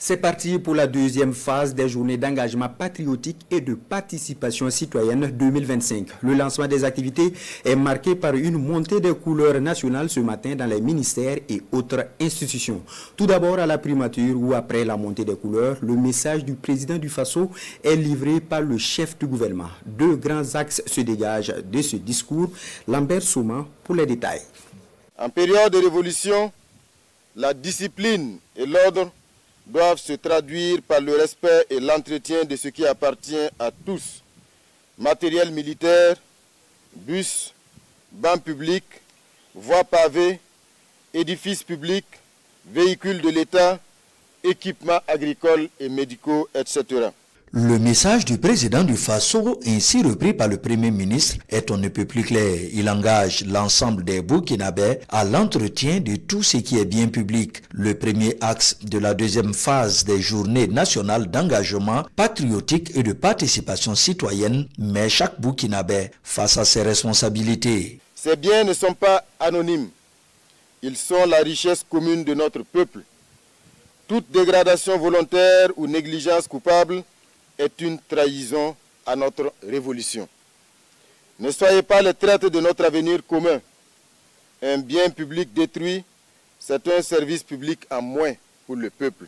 C'est parti pour la deuxième phase des journées d'engagement patriotique et de participation citoyenne 2025. Le lancement des activités est marqué par une montée des couleurs nationales ce matin dans les ministères et autres institutions. Tout d'abord à la primature ou après la montée des couleurs, le message du président du Faso est livré par le chef du gouvernement. Deux grands axes se dégagent de ce discours. Lambert Souma pour les détails. En période de révolution, la discipline et l'ordre doivent se traduire par le respect et l'entretien de ce qui appartient à tous. Matériel militaire, bus, bancs publics, voies pavées, édifices publics, véhicules de l'État, équipements agricoles et médicaux, etc. Le message du président du Faso, ainsi repris par le Premier ministre, est on ne peut plus clair. Il engage l'ensemble des Burkinabés à l'entretien de tout ce qui est bien public. Le premier axe de la deuxième phase des journées nationales d'engagement patriotique et de participation citoyenne met chaque Burkinabé face à ses responsabilités. Ces biens ne sont pas anonymes. Ils sont la richesse commune de notre peuple. Toute dégradation volontaire ou négligence coupable est une trahison à notre révolution. Ne soyez pas les traîtres de notre avenir commun. Un bien public détruit, c'est un service public en moins pour le peuple.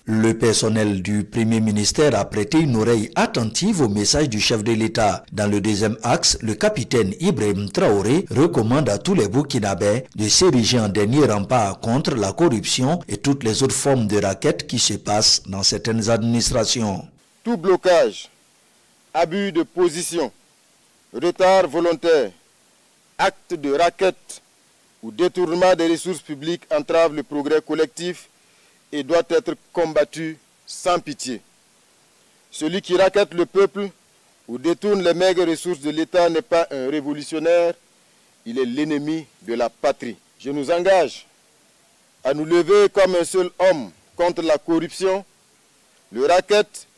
Le personnel du Premier ministère a prêté une oreille attentive au message du chef de l'État. Dans le deuxième axe, le capitaine Ibrahim Traoré recommande à tous les Burkinabés de s'ériger en dernier rempart contre la corruption et toutes les autres formes de raquettes qui se passent dans certaines administrations. Tout blocage, abus de position, retard volontaire, acte de racket ou détournement des ressources publiques entrave le progrès collectif et doit être combattu sans pitié. Celui qui raquette le peuple ou détourne les maigres ressources de l'État n'est pas un révolutionnaire, il est l'ennemi de la patrie. Je nous engage à nous lever comme un seul homme contre la corruption, le racket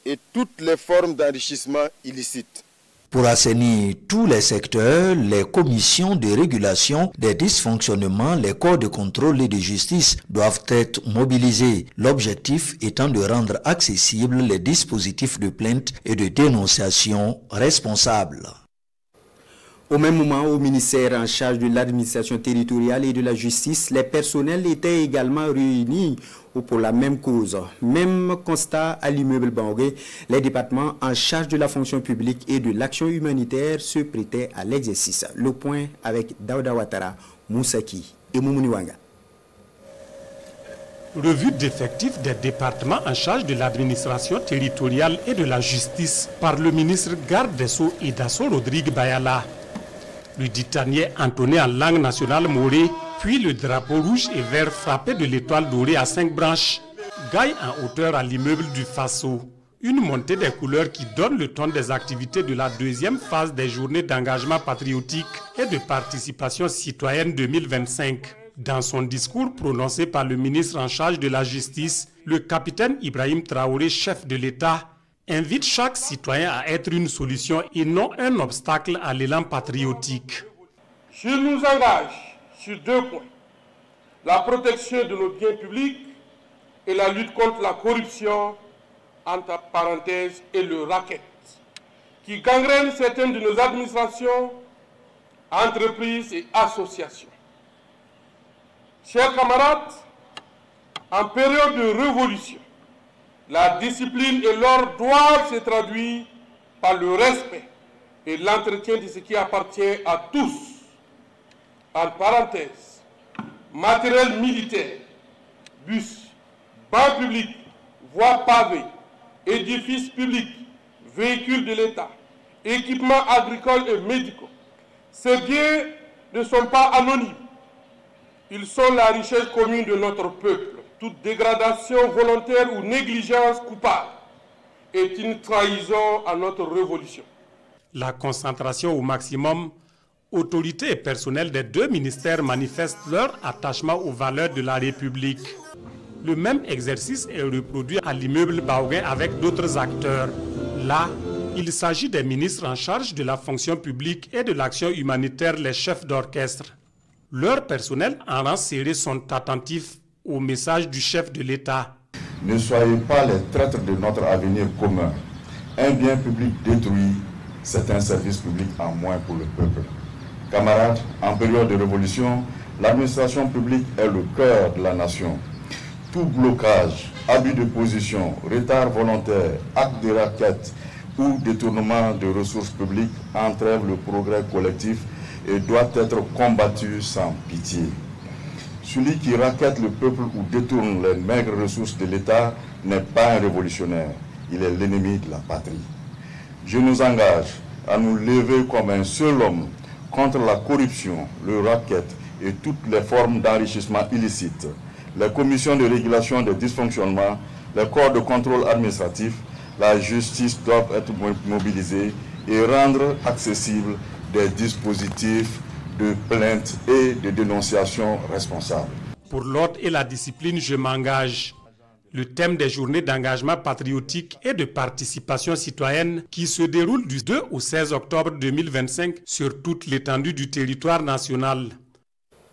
et toutes les formes d'enrichissement illicite. Pour assainir tous les secteurs, les commissions de régulation des dysfonctionnements, les corps de contrôle et de justice doivent être mobilisés. L'objectif étant de rendre accessibles les dispositifs de plainte et de dénonciation responsables. Au même moment, au ministère en charge de l'administration territoriale et de la justice, les personnels étaient également réunis pour la même cause. Même constat à l'immeuble Bangué, les départements en charge de la fonction publique et de l'action humanitaire se prêtaient à l'exercice. Le point avec Daouda Ouattara, Moussaki et Moumouniwanga. Revue d'effectifs des départements en charge de l'administration territoriale et de la justice par le ministre garde des Sceaux Idasso Rodrigue Bayala. Le ditanier entonné en langue nationale morée, puis le drapeau rouge et vert frappé de l'étoile dorée à 5 branches, gagne en hauteur à l'immeuble du Faso. Une montée des couleurs qui donne le ton des activités de la deuxième phase des journées d'engagement patriotique et de participation citoyenne 2025. Dans son discours prononcé par le ministre en charge de la justice, le capitaine Ibrahim Traoré, chef de l'État, invite chaque citoyen à être une solution et non un obstacle à l'élan patriotique. Je nous engage sur 2 points. La protection de nos biens publics et la lutte contre la corruption, entre parenthèses, et le racket, qui gangrène certaines de nos administrations, entreprises et associations. Chers camarades, en période de révolution, la discipline et l'ordre doivent se traduire par le respect et l'entretien de ce qui appartient à tous. En parenthèse, matériel militaire, bus, bancs publics, voies pavées, édifices publics, véhicules de l'État, équipements agricoles et médicaux. Ces biens ne sont pas anonymes. Ils sont la richesse commune de notre peuple. Toute dégradation volontaire ou négligence coupable est une trahison à notre révolution. La concentration au maximum, autorités et personnels des 2 ministères manifestent leur attachement aux valeurs de la République. Le même exercice est reproduit à l'immeuble Baouguin avec d'autres acteurs. Là, il s'agit des ministres en charge de la fonction publique et de l'action humanitaire, les chefs d'orchestre. Leurs personnels en rang serré sont attentifs au message du chef de l'État. Ne soyez pas les traîtres de notre avenir commun. Un bien public détruit, c'est un service public en moins pour le peuple. Camarades, en période de révolution, l'administration publique est le cœur de la nation. Tout blocage, abus de position, retard volontaire, acte de raquette ou détournement de ressources publiques entrave le progrès collectif et doit être combattu sans pitié. Celui qui raquette le peuple ou détourne les maigres ressources de l'État n'est pas un révolutionnaire, il est l'ennemi de la patrie. Je nous engage à nous lever comme un seul homme contre la corruption, le racket et toutes les formes d'enrichissement illicite. Les commissions de régulation des dysfonctionnements, les corps de contrôle administratif, la justice doivent être mobilisés et rendre accessibles des dispositifs de plainte et de dénonciation responsables. Pour l'ordre et la discipline, je m'engage. Le thème des journées d'engagement patriotique et de participation citoyenne qui se déroulent du 2 au 16 octobre 2025 sur toute l'étendue du territoire national.